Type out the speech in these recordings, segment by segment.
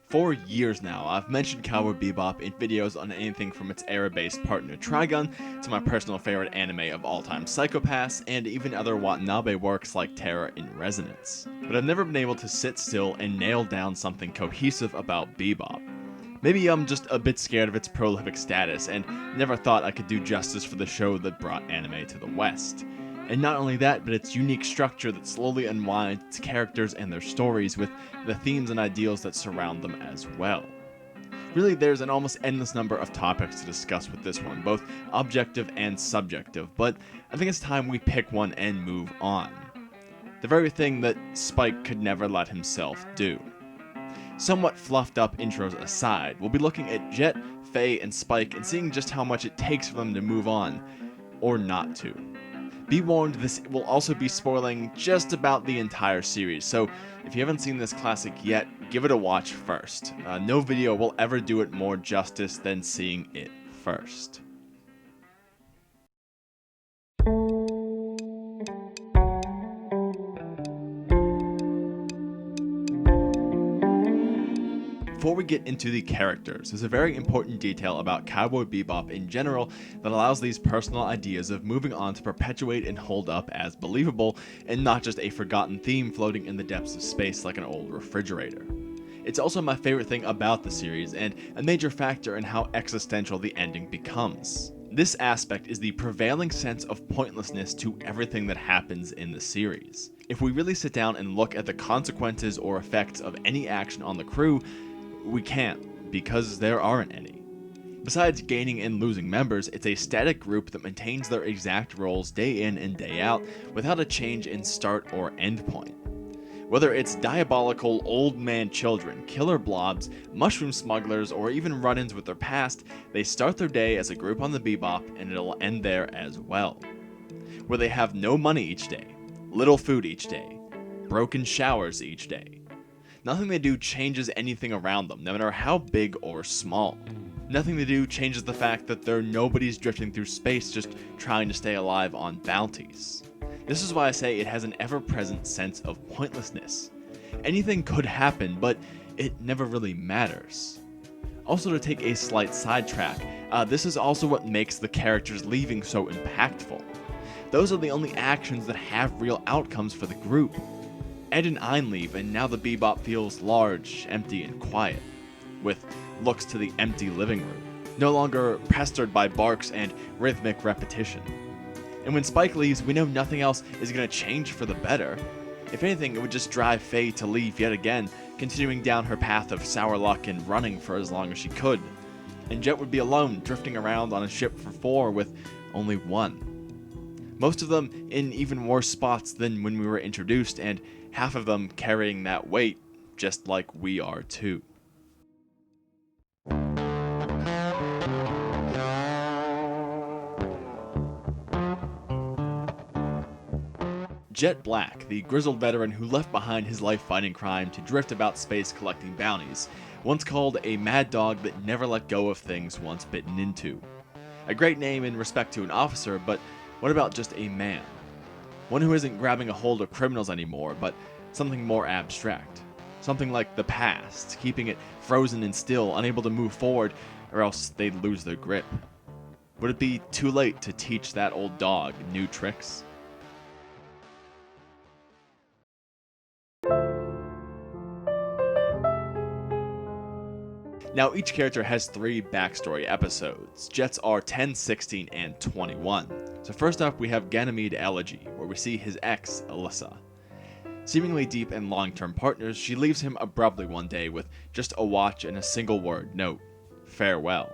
For years now, I've mentioned Cowboy Bebop in videos on anything from its era-based partner Trigun to my personal favorite anime of all time, Psycho-Pass, and even other Watanabe works like Terror in Resonance. But I've never been able to sit still and nail down something cohesive about Bebop. Maybe I'm just a bit scared of its prolific status and never thought I could do justice for the show that brought anime to the West. And not only that, but its unique structure that slowly unwinds its characters and their stories with the themes and ideals that surround them as well. Really, there's an almost endless number of topics to discuss with this one, both objective and subjective, but I think it's time we pick one and move on. The very thing that Spike could never let himself do. Somewhat fluffed up intros aside, we'll be looking at Jet, Faye, and Spike and seeing just how much it takes for them to move on, or not to. Be warned, this will also be spoiling just about the entire series, so if you haven't seen this classic yet, give it a watch first. No video will ever do it more justice than seeing it first. Before we get into the characters, there's a very important detail about Cowboy Bebop in general that allows these personal ideas of moving on to perpetuate and hold up as believable, and not just a forgotten theme floating in the depths of space like an old refrigerator. It's also my favorite thing about the series, and a major factor in how existential the ending becomes. This aspect is the prevailing sense of pointlessness to everything that happens in the series. If we really sit down and look at the consequences or effects of any action on the crew, we can't, because there aren't any. Besides gaining and losing members, it's a static group that maintains their exact roles day in and day out without a change in start or end point. Whether it's diabolical old man children, killer blobs, mushroom smugglers, or even run-ins with their past, they start their day as a group on the Bebop and it'll end there as well. Where they have no money each day, little food each day, broken showers each day. Nothing they do changes anything around them, no matter how big or small. Nothing they do changes the fact that they're nobodies drifting through space just trying to stay alive on bounties. This is why I say it has an ever-present sense of pointlessness. Anything could happen, but it never really matters. Also, to take a slight sidetrack, this is also what makes the characters leaving so impactful. Those are the only actions that have real outcomes for the group. Ed and Ein leave, and now the Bebop feels large, empty, and quiet, with looks to the empty living room, no longer pestered by barks and rhythmic repetition. And when Spike leaves, we know nothing else is going to change for the better. If anything, it would just drive Faye to leave yet again, continuing down her path of sour luck and running for as long as she could. And Jet would be alone, drifting around on a ship for 4 with only 1. Most of them in even worse spots than when we were introduced, and half of them carrying that weight, just like we are too. Jet Black, the grizzled veteran who left behind his life fighting crime to drift about space collecting bounties, once called a mad dog that never let go of things once bitten into. A great name in respect to an officer, but what about just a man? One who isn't grabbing a hold of criminals anymore, but something more abstract. Something like the past, keeping it frozen and still, unable to move forward, or else they'd lose their grip. Would it be too late to teach that old dog new tricks? Now, each character has 3 backstory episodes. Jet's are 10, 16, and 21. So first up, we have Ganymede Elegy, where we see his ex, Alyssa. Seemingly deep and long-term partners, she leaves him abruptly one day with just a watch and a single word note: farewell.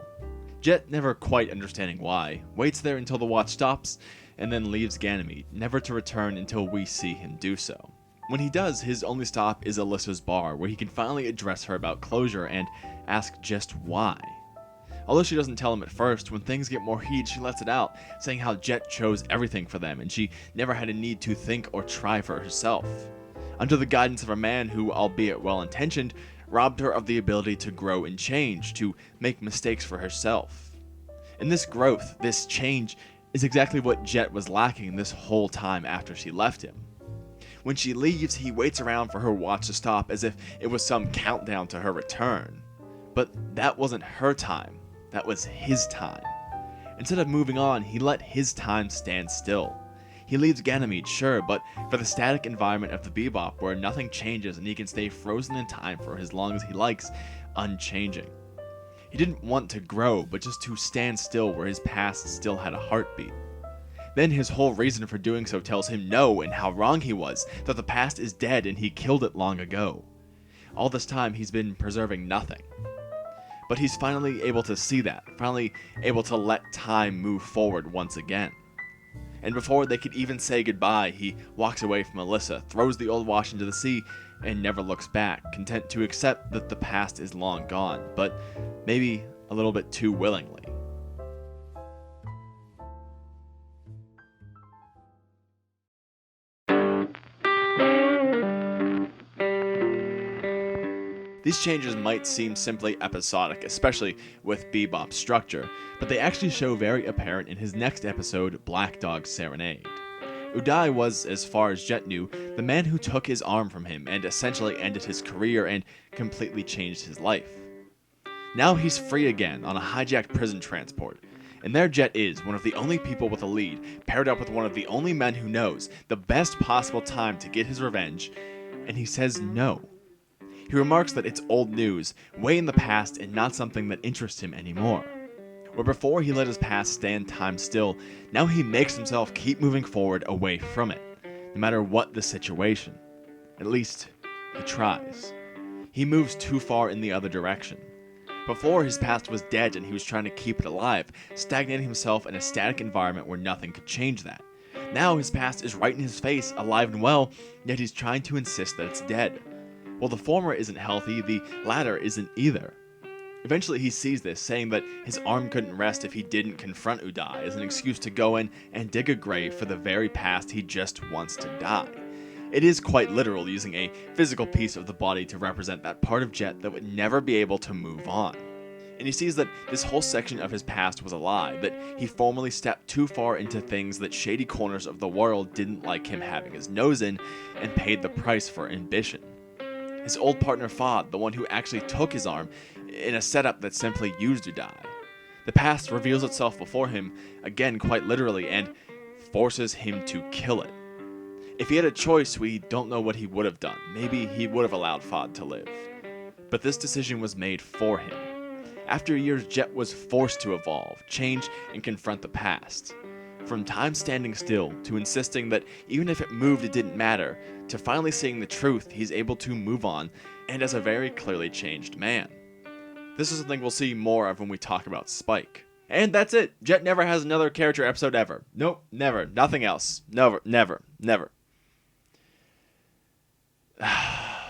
Jet, never quite understanding why, waits there until the watch stops, and then leaves Ganymede, never to return until we see him do so. When he does, his only stop is Alyssa's bar, where he can finally address her about closure and ask just why. Although she doesn't tell him at first, when things get more heated, she lets it out, saying how Jet chose everything for them and she never had a need to think or try for herself. Under the guidance of a man who, albeit well-intentioned, robbed her of the ability to grow and change, to make mistakes for herself. And this growth, this change, is exactly what Jet was lacking this whole time after she left him. When she leaves, he waits around for her watch to stop as if it was some countdown to her return. But that wasn't her time, that was his time. Instead of moving on, he let his time stand still. He leaves Ganymede, sure, but for the static environment of the Bebop where nothing changes and he can stay frozen in time for as long as he likes, unchanging. He didn't want to grow, but just to stand still where his past still had a heartbeat. Then his whole reason for doing so tells him no and how wrong he was, that the past is dead and he killed it long ago. All this time he's been preserving nothing. But he's finally able to see that, finally able to let time move forward once again. And before they could even say goodbye, he walks away from Melissa, throws the old watch into the sea, and never looks back, content to accept that the past is long gone, but maybe a little bit too willingly. These changes might seem simply episodic, especially with Bebop's structure, but they actually show very apparent in his next episode, Black Dog's Serenade. Udai was, as far as Jet knew, the man who took his arm from him and essentially ended his career and completely changed his life. Now he's free again on a hijacked prison transport, and there Jet is, one of the only people with a lead, paired up with one of the only men who knows the best possible time to get his revenge, and he says no. He remarks that it's old news, way in the past and not something that interests him anymore. Where before he let his past stand time still, now he makes himself keep moving forward away from it, no matter what the situation. At least, he tries. He moves too far in the other direction. Before, his past was dead and he was trying to keep it alive, stagnating himself in a static environment where nothing could change that. Now his past is right in his face, alive and well, yet he's trying to insist that it's dead. While the former isn't healthy, the latter isn't either. Eventually he sees this, saying that his arm couldn't rest if he didn't confront Udai as an excuse to go in and dig a grave for the very past he just wants to die. It is quite literal, using a physical piece of the body to represent that part of Jet that would never be able to move on. And he sees that this whole section of his past was a lie, that he formerly stepped too far into things that shady corners of the world didn't like him having his nose in, and paid the price for ambition. His old partner Fod, the one who actually took his arm, in a setup that simply used Udai. The past reveals itself before him, again quite literally, and forces him to kill it. If he had a choice, we don't know what he would have done. Maybe he would have allowed Fod to live. But this decision was made for him. After years, Jet was forced to evolve, change, and confront the past. From time standing still, to insisting that even if it moved it didn't matter, to finally seeing the truth, he's able to move on, and as a very clearly changed man. This is something we'll see more of when we talk about Spike. And that's it. Jet never has another character episode ever. Nope, never. Nothing else. Never.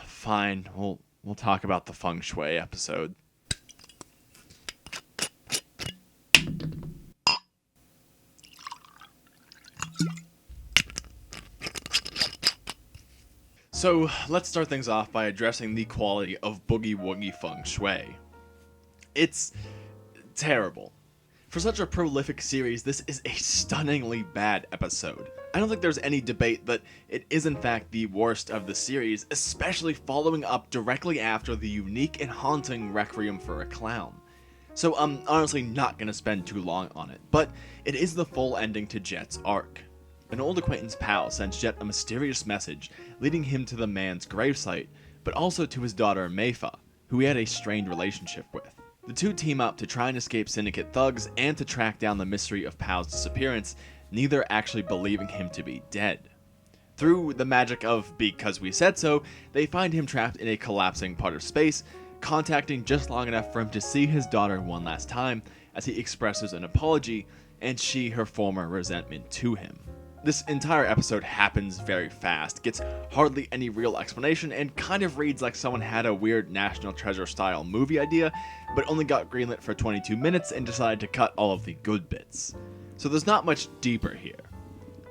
Fine, we'll talk about the Feng Shui episode. So, let's start things off by addressing the quality of Boogie Woogie Feng Shui. It's terrible. For such a prolific series, this is a stunningly bad episode. I don't think there's any debate that it is in fact the worst of the series, especially following up directly after the unique and haunting Requiem for a Clown. So I'm honestly not going to spend too long on it, but it is the full ending to Jet's arc. An old acquaintance Pal sends Jet a mysterious message, leading him to the man's gravesite, but also to his daughter Meifa, who he had a strained relationship with. The two team up to try and escape Syndicate thugs and to track down the mystery of Pal's disappearance, neither actually believing him to be dead. Through the magic of because we said so, they find him trapped in a collapsing part of space, contacting just long enough for him to see his daughter one last time as he expresses an apology, and she her former resentment to him. This entire episode happens very fast, gets hardly any real explanation, and kind of reads like someone had a weird National Treasure style movie idea, but only got greenlit for 22 minutes and decided to cut all of the good bits. So there's not much deeper here.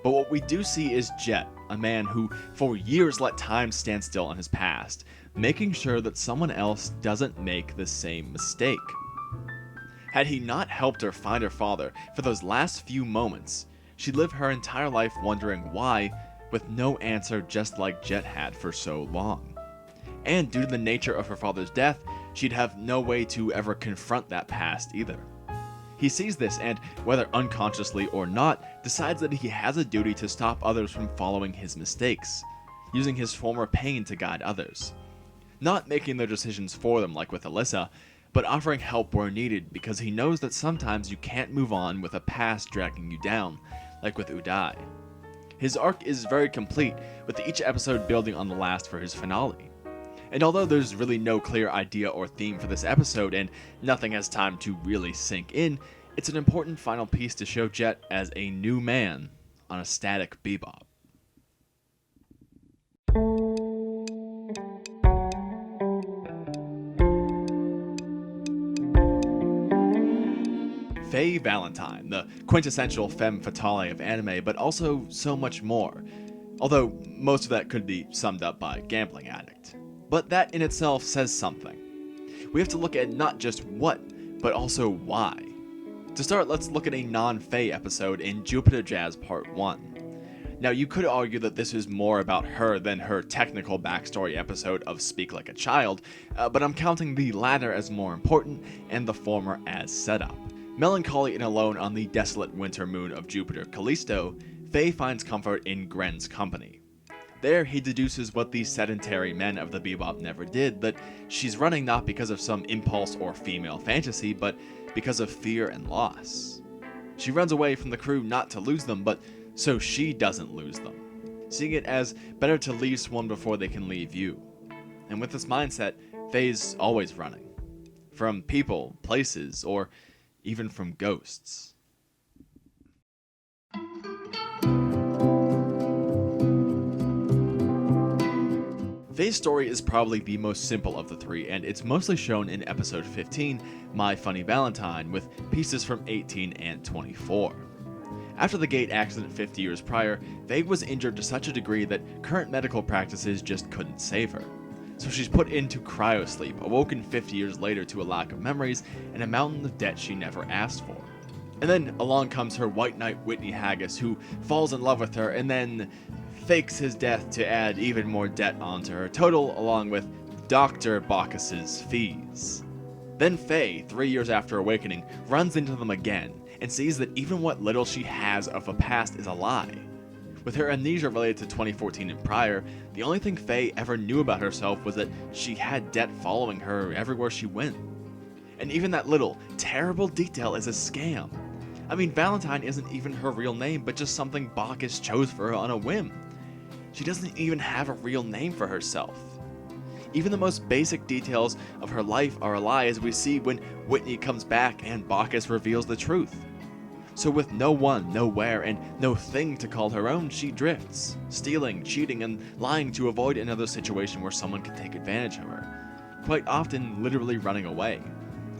But what we do see is Jet, a man who for years let time stand still on his past, making sure that someone else doesn't make the same mistake. Had he not helped her find her father for those last few moments, she'd live her entire life wondering why, with no answer, just like Jet had for so long. And due to the nature of her father's death, she'd have no way to ever confront that past either. He sees this and, whether unconsciously or not, decides that he has a duty to stop others from following his mistakes, using his former pain to guide others. Not making their decisions for them like with Alyssa, but offering help where needed because he knows that sometimes you can't move on with a past dragging you down, like with Uday. His arc is very complete, with each episode building on the last for his finale. And although there's really no clear idea or theme for this episode and nothing has time to really sink in, it's an important final piece to show Jet as a new man on a static Bebop. Faye Valentine, the quintessential femme fatale of anime, but also so much more. Although most of that could be summed up by gambling addict. But that in itself says something. We have to look at not just what, but also why. To start, let's look at a non-Faye episode in Jupiter Jazz Part 1. Now, you could argue that this is more about her than her technical backstory episode of Speak Like a Child, but I'm counting the latter as more important and the former as setup. Melancholy and alone on the desolate winter moon of Jupiter Callisto, Faye finds comfort in Gren's company. There, he deduces what the sedentary men of the Bebop never did, that she's running not because of some impulse or female fantasy, but because of fear and loss. She runs away from the crew not to lose them, but so she doesn't lose them, seeing it as better to leave someone before they can leave you. And with this mindset, Faye's always running. From people, places, or even from ghosts. Faye's story is probably the most simple of the three, and it's mostly shown in episode 15, My Funny Valentine, with pieces from 18 and 24. After the gate accident 50 years prior, Faye was injured to such a degree that current medical practices just couldn't save her. So she's put into cryosleep, awoken 50 years later to a lack of memories and a mountain of debt she never asked for. And then along comes her white knight Whitney Haggis, who falls in love with her and then fakes his death to add even more debt onto her total, along with Dr. Bacchus's fees. Then Faye, 3 years after awakening, runs into them again and sees that even what little she has of a past is a lie. With her amnesia related to 2014 and prior, the only thing Faye ever knew about herself was that she had debt following her everywhere she went. And even that little, terrible detail is a scam. I mean, Valentine isn't even her real name, but just something Bacchus chose for her on a whim. She doesn't even have a real name for herself. Even the most basic details of her life are a lie, as we see when Whitney comes back and Bacchus reveals the truth. So with no one, nowhere, and no thing to call her own, she drifts, stealing, cheating, and lying to avoid another situation where someone can take advantage of her. Quite often, literally running away.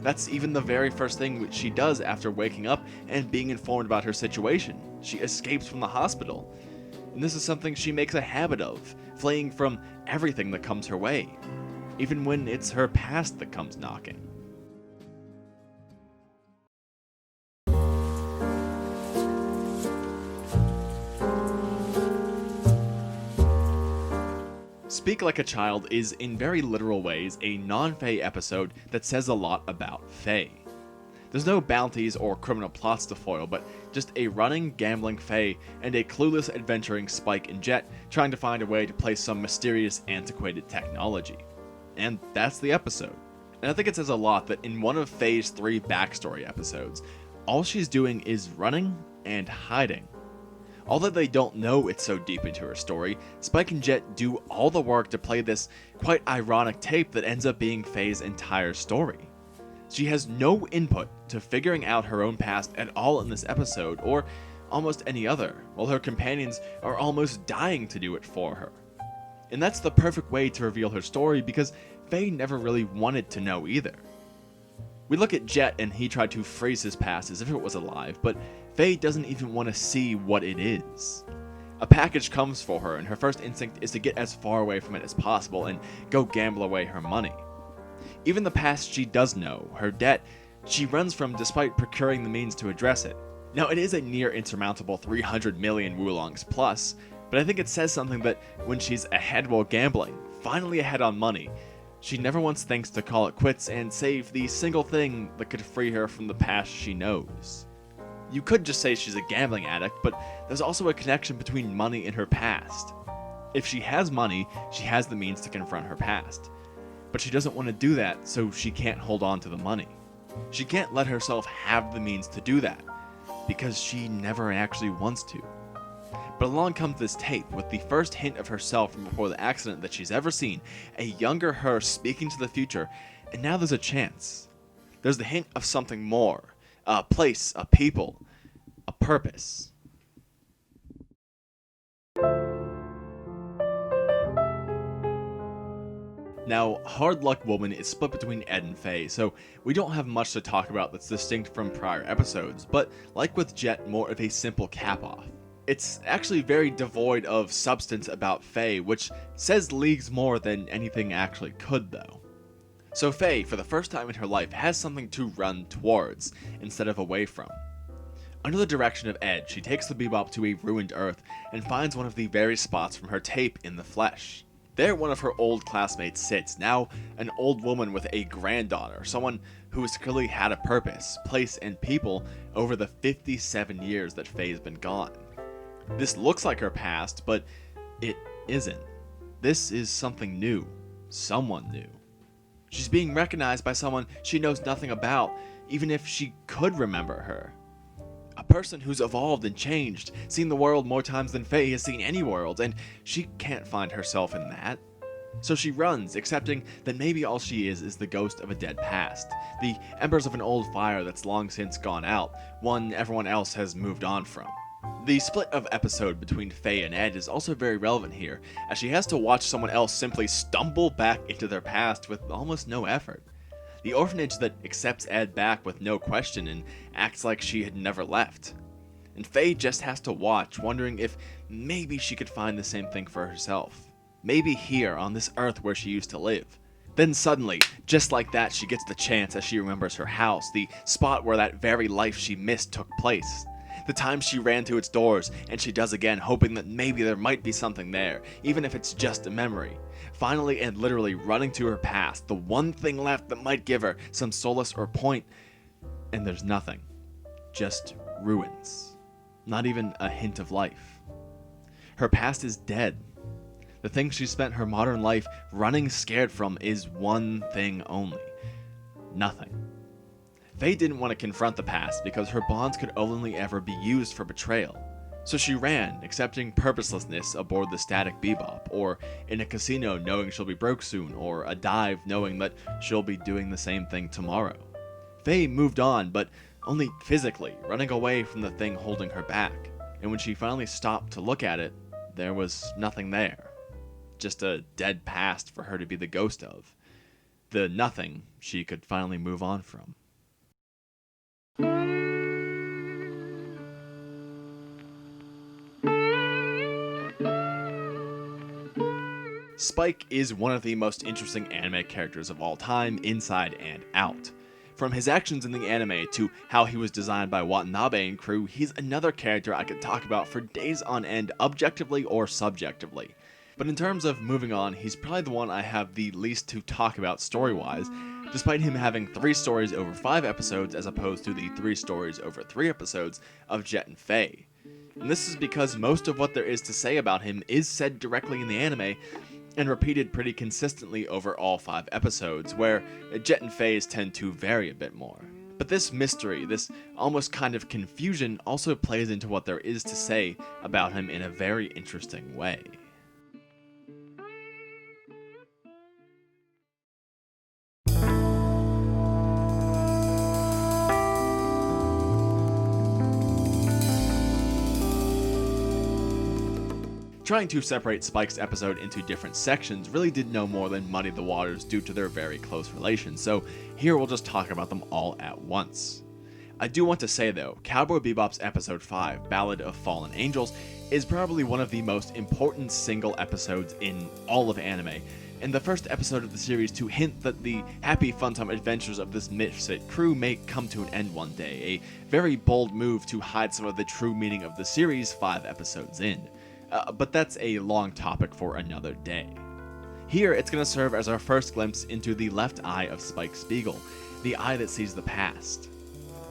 That's even the very first thing she does after waking up and being informed about her situation. She escapes from the hospital. And this is something she makes a habit of, fleeing from everything that comes her way, even when it's her past that comes knocking. Speak Like a Child is, in very literal ways, a non-Faye episode that says a lot about Faye. There's no bounties or criminal plots to foil, but just a running, gambling Faye and a clueless, adventuring Spike and Jet trying to find a way to play some mysterious, antiquated technology. And that's the episode. And I think it says a lot that in one of Faye's 3 backstory episodes, all she's doing is running and hiding. Although they don't know it's so deep into her story, Spike and Jet do all the work to play this quite ironic tape that ends up being Faye's entire story. She has no input to figuring out her own past at all in this episode, or almost any other, while her companions are almost dying to do it for her. And that's the perfect way to reveal her story, because Faye never really wanted to know either. We look at Jet and he tried to freeze his past as if it was alive, but Faye doesn't even want to see what it is. A package comes for her and her first instinct is to get as far away from it as possible and go gamble away her money. Even the past she does know, her debt, she runs from despite procuring the means to address it. Now it is a near insurmountable 300 million Wulongs plus, But I think it says something that when she's ahead while gambling, finally ahead on money, she never once thinks to call it quits and save the single thing that could free her from the past she knows. You could just say she's a gambling addict, but there's also a connection between money and her past. If she has money, she has the means to confront her past. But she doesn't want to do that, so she can't hold on to the money. She can't let herself have the means to do that, because she never actually wants to. But along comes this tape with the first hint of herself from before the accident that she's ever seen, a younger her speaking to the future, and now there's a chance. There's the hint of something more, a place, a people, a purpose. Now, Hard Luck Woman is split between Ed and Faye, so we don't have much to talk about that's distinct from prior episodes, but like with Jet, more of a simple cap-off. It's actually very devoid of substance about Faye, which says leagues more than anything actually could, though. So Faye, for the first time in her life, has something to run towards, instead of away from. Under the direction of Ed, she takes the Bebop to a ruined Earth, and finds one of the very spots from her tape in the flesh. There one of her old classmates sits, now an old woman with a granddaughter, someone who has clearly had a purpose, place, and people over the 57 years that Faye's been gone. This looks like her past, but it isn't. This is something new. Someone new. She's being recognized by someone she knows nothing about, even if she could remember her. A person who's evolved and changed, seen the world more times than Faye has seen any world, and she can't find herself in that. So she runs, accepting that maybe all she is the ghost of a dead past, the embers of an old fire that's long since gone out, one everyone else has moved on from. The split of episode between Faye and Ed is also very relevant here, as she has to watch someone else simply stumble back into their past with almost no effort. The orphanage that accepts Ed back with no question and acts like she had never left. And Faye just has to watch, wondering if maybe she could find the same thing for herself. Maybe here, on this Earth where she used to live. Then suddenly, just like that, she gets the chance as she remembers her house, the spot where that very life she missed took place. The time she ran to its doors, and she does again, hoping that maybe there might be something there, even if it's just a memory. Finally and literally running to her past, the one thing left that might give her some solace or point, and there's nothing. Just ruins. Not even a hint of life. Her past is dead. The thing she spent her modern life running scared from is one thing only. Nothing. Faye didn't want to confront the past because her bonds could only ever be used for betrayal. So she ran, accepting purposelessness aboard the static Bebop, or in a casino knowing she'll be broke soon, or a dive knowing that she'll be doing the same thing tomorrow. Faye moved on, but only physically, running away from the thing holding her back. And when she finally stopped to look at it, there was nothing there. Just a dead past for her to be the ghost of. The nothing she could finally move on from. Spike is one of the most interesting anime characters of all time, inside and out. From his actions in the anime to how he was designed by Watanabe and crew, he's another character I could talk about for days on end, objectively or subjectively. But in terms of moving on, he's probably the one I have the least to talk about story-wise, despite him having 3 stories over 5 episodes as opposed to the 3 stories over 3 episodes of Jet and Faye. And this is because most of what there is to say about him is said directly in the anime, and repeated pretty consistently over all 5 episodes, where Jet and Faye's tend to vary a bit more. But this mystery, this almost kind of confusion, also plays into what there is to say about him in a very interesting way. Trying to separate Spike's episode into different sections really did no more than muddy the waters due to their very close relation, so here we'll just talk about them all at once. I do want to say though, Cowboy Bebop's episode 5, Ballad of Fallen Angels, is probably one of the most important single episodes in all of anime, and the first episode of the series to hint that the happy fun-time adventures of this misfit crew may come to an end one day, a very bold move to hide some of the true meaning of the series 5 episodes in. but that's a long topic for another day. Here, it's going to serve as our first glimpse into the left eye of Spike Spiegel, the eye that sees the past.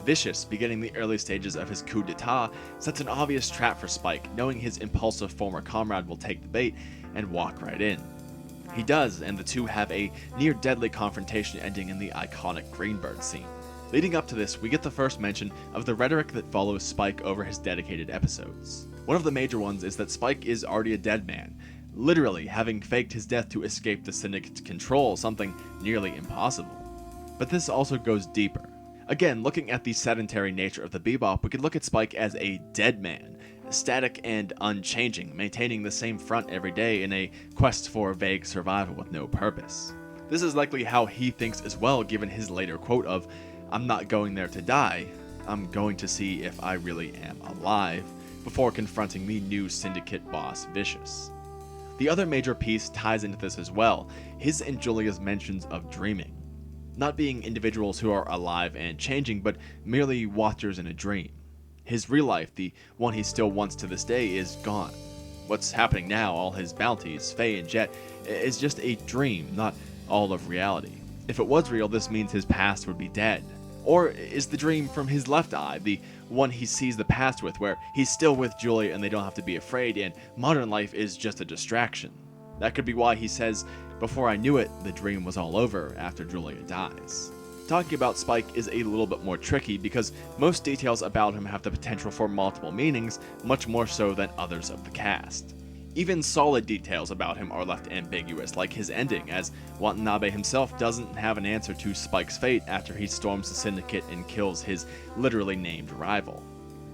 Vicious, beginning the early stages of his coup d'etat, sets an obvious trap for Spike, knowing his impulsive former comrade will take the bait and walk right in. He does, and the two have a near-deadly confrontation ending in the iconic Greenbird scene. Leading up to this, we get the first mention of the rhetoric that follows Spike over his dedicated episodes. One of the major ones is that Spike is already a dead man, literally having faked his death to escape the Syndicate's control, something nearly impossible. But this also goes deeper. Again, looking at the sedentary nature of the Bebop, we could look at Spike as a dead man, static and unchanging, maintaining the same front every day in a quest for vague survival with no purpose. This is likely how he thinks as well, given his later quote of, "I'm not going there to die, I'm going to see if I really am alive," before confronting the new Syndicate boss Vicious. The other major piece ties into this as well, his and Julia's mentions of dreaming. Not being individuals who are alive and changing, but merely watchers in a dream. His real life, the one he still wants to this day, is gone. What's happening now, all his bounties, Faye and Jet, is just a dream, not all of reality. If it was real, this means his past would be dead. Or is the dream from his left eye, the one he sees the past with, where he's still with Julia and they don't have to be afraid, and modern life is just a distraction? That could be why he says, "Before I knew it, the dream was all over," after Julia dies. Talking about Spike is a little bit more tricky because most details about him have the potential for multiple meanings, much more so than others of the cast. Even solid details about him are left ambiguous, like his ending, as Watanabe himself doesn't have an answer to Spike's fate after he storms the Syndicate and kills his literally named rival.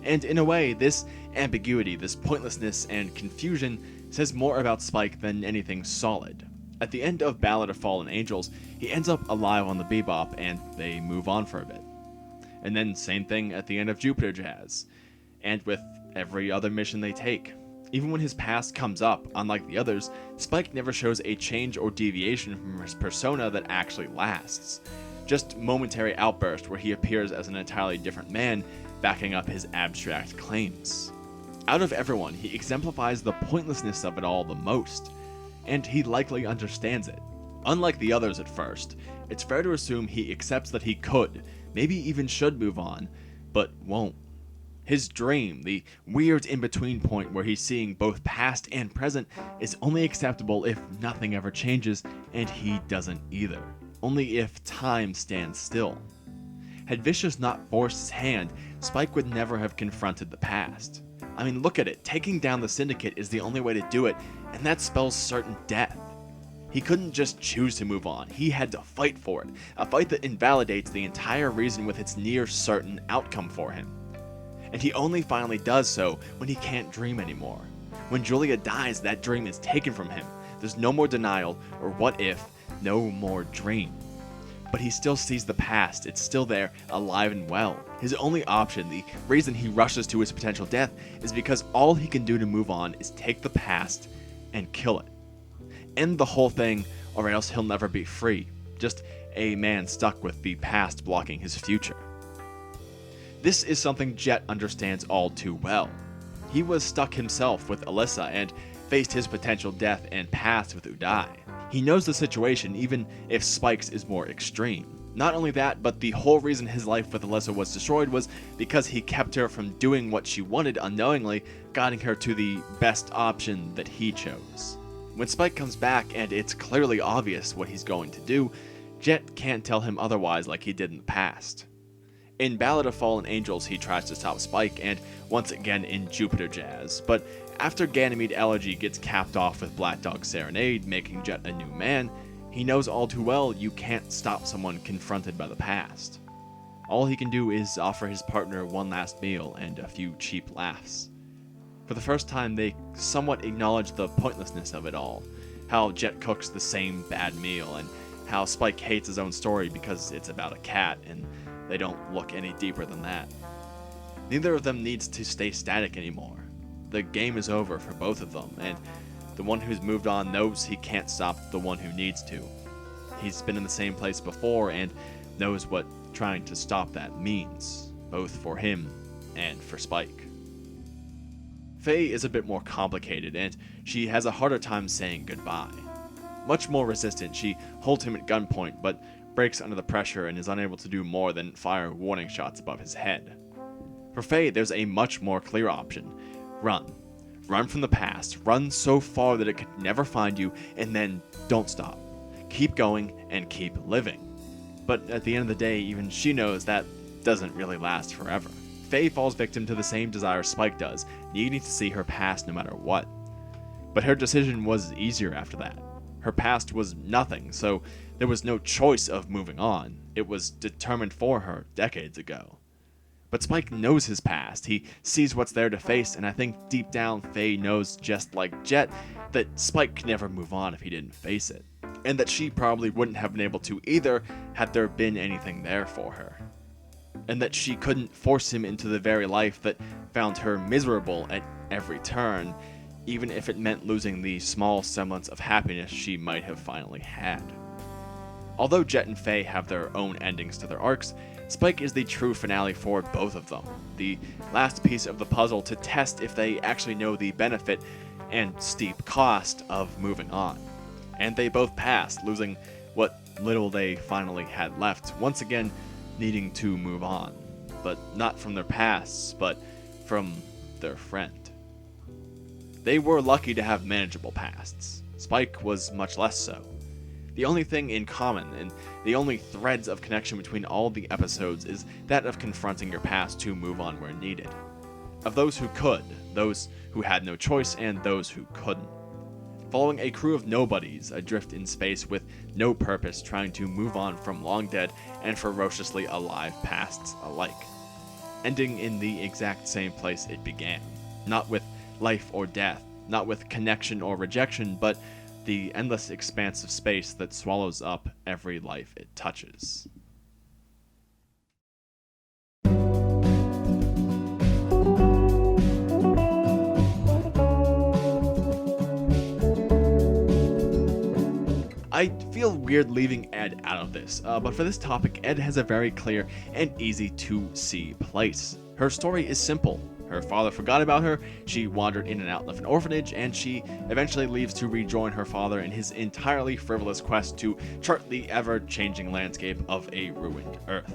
And in a way, this ambiguity, this pointlessness and confusion says more about Spike than anything solid. At the end of Ballad of Fallen Angels, he ends up alive on the Bebop and they move on for a bit. And then same thing at the end of Jupiter Jazz, and with every other mission they take. Even when his past comes up, unlike the others, Spike never shows a change or deviation from his persona that actually lasts. Just momentary outbursts where he appears as an entirely different man, backing up his abstract claims. Out of everyone, he exemplifies the pointlessness of it all the most, and he likely understands it. Unlike the others at first, it's fair to assume he accepts that he could, maybe even should move on, but won't. His dream, the weird in-between point where he's seeing both past and present, is only acceptable if nothing ever changes, and he doesn't either. Only if time stands still. Had Vicious not forced his hand, Spike would never have confronted the past. I mean, look at it, taking down the Syndicate is the only way to do it, and that spells certain death. He couldn't just choose to move on, he had to fight for it, a fight that invalidates the entire reason with its near certain outcome for him. And he only finally does so when he can't dream anymore. When Julia dies, that dream is taken from him. There's no more denial, or what if, no more dream. But he still sees the past, it's still there, alive and well. His only option, the reason he rushes to his potential death, is because all he can do to move on is take the past and kill it. End the whole thing, or else he'll never be free. Just a man stuck with the past blocking his future. This is something Jet understands all too well. He was stuck himself with Alyssa and faced his potential death and past with Uday. He knows the situation even if Spike's is more extreme. Not only that, but the whole reason his life with Alyssa was destroyed was because he kept her from doing what she wanted unknowingly, guiding her to the best option that he chose. When Spike comes back and it's clearly obvious what he's going to do, Jet can't tell him otherwise like he did in the past. In Ballad of Fallen Angels, he tries to stop Spike, and once again in Jupiter Jazz, but after Ganymede Elegy gets capped off with Black Dog Serenade, making Jet a new man, he knows all too well you can't stop someone confronted by the past. All he can do is offer his partner one last meal and a few cheap laughs. For the first time, they somewhat acknowledge the pointlessness of it all, how Jet cooks the same bad meal, and how Spike hates his own story because it's about a cat, and they don't look any deeper than that. Neither of them needs to stay static anymore. The game is over for both of them, and the one who's moved on knows he can't stop the one who needs to. He's been in the same place before and knows what trying to stop that means, both for him and for Spike. Faye is a bit more complicated, and she has a harder time saying goodbye. Much more resistant, she holds him at gunpoint, but breaks under the pressure and is unable to do more than fire warning shots above his head. For Faye, there's a much more clear option. Run. Run from the past. Run so far that it could never find you, and then don't stop. Keep going and keep living. But at the end of the day, even she knows that doesn't really last forever. Faye falls victim to the same desire Spike does, needing to see her past no matter what. But her decision was easier after that. Her past was nothing, so there was no choice of moving on. It was determined for her decades ago. But Spike knows his past. He sees what's there to face, and I think deep down Faye knows, just like Jet, that Spike could never move on if he didn't face it. And that she probably wouldn't have been able to either had there been anything there for her. And that she couldn't force him into the very life that found her miserable at every turn, even if it meant losing the small semblance of happiness she might have finally had. Although Jet and Faye have their own endings to their arcs, Spike is the true finale for both of them, the last piece of the puzzle to test if they actually know the benefit and steep cost of moving on. And they both pass, losing what little they finally had left, once again needing to move on, but not from their pasts, but from their friend. They were lucky to have manageable pasts. Spike was much less so. The only thing in common, and the only threads of connection between all the episodes, is that of confronting your past to move on where needed. Of those who could, those who had no choice, and those who couldn't. Following a crew of nobodies adrift in space with no purpose, trying to move on from long dead and ferociously alive pasts alike. Ending in the exact same place it began. Not with life or death, not with connection or rejection, but the endless expanse of space that swallows up every life it touches. I feel weird leaving Ed out of this, but for this topic, Ed has a very clear and easy to see place. Her story is simple. Her father forgot about her, she wandered in and out of an orphanage, and she eventually leaves to rejoin her father in his entirely frivolous quest to chart the ever-changing landscape of a ruined Earth.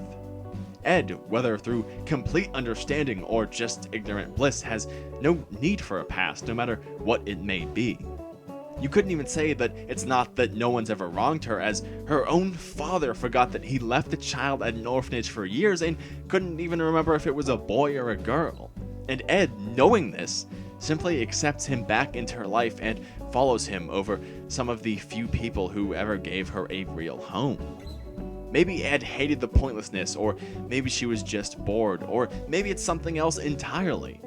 Ed, whether through complete understanding or just ignorant bliss, has no need for a past, no matter what it may be. You couldn't even say that it's not that no one's ever wronged her, as her own father forgot that he left the child at an orphanage for years and couldn't even remember if it was a boy or a girl. And Ed, knowing this, simply accepts him back into her life and follows him over some of the few people who ever gave her a real home. Maybe Ed hated the pointlessness, or maybe she was just bored, or maybe it's something else entirely.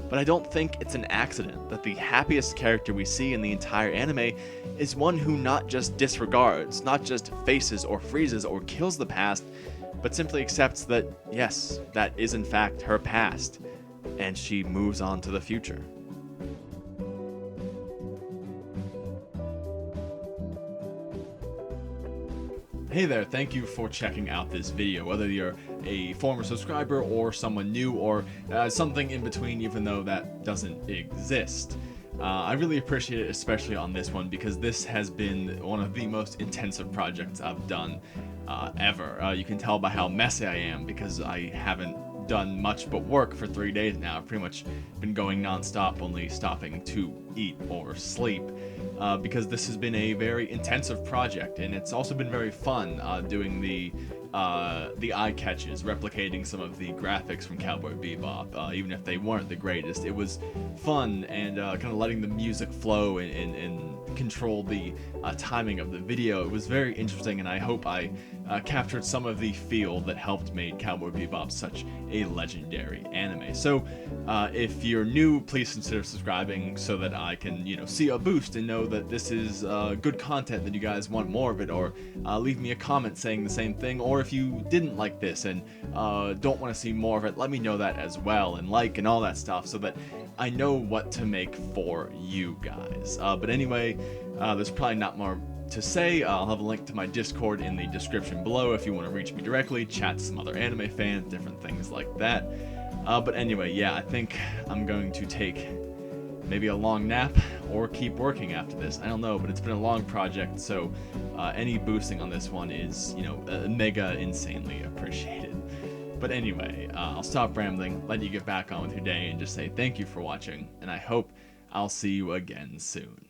But I don't think it's an accident that the happiest character we see in the entire anime is one who not just disregards, not just faces or freezes or kills the past, but simply accepts that, yes, that is in fact her past, and she moves on to the future. Hey there, thank you for checking out this video, whether you're a former subscriber or someone new or something in between, even though that doesn't exist. I really appreciate it, especially on this one, because this has been one of the most intensive projects I've done ever. You can tell by how messy I am, because I haven't done much but work for 3 days now. I've pretty much been going non-stop, only stopping to eat or sleep. Because this has been a very intensive project, and it's also been very fun doing the eye catches, replicating some of the graphics from Cowboy Bebop, even if they weren't the greatest. It was fun, and kind of letting the music flow and control the timing of the video. It was very interesting, and I hope I captured some of the feel that helped make Cowboy Bebop such a legendary anime. So if you're new, please consider subscribing so that I can, see a boost and know that this is good content, that you guys want more of it, or leave me a comment saying the same thing. Or if you didn't like this and don't want to see more of it, let me know that as well, and like and all that stuff, so that I know what to make for you guys. But anyway, there's probably not more to say. I'll have a link to my Discord in the description below if you want to reach me directly, chat to some other anime fans, different things like that. But anyway, yeah, I think I'm going to take maybe a long nap, or keep working after this. I don't know, but it's been a long project, so any boosting on this one is, mega insanely appreciated. But anyway, I'll stop rambling, let you get back on with your day, and just say thank you for watching, and I hope I'll see you again soon.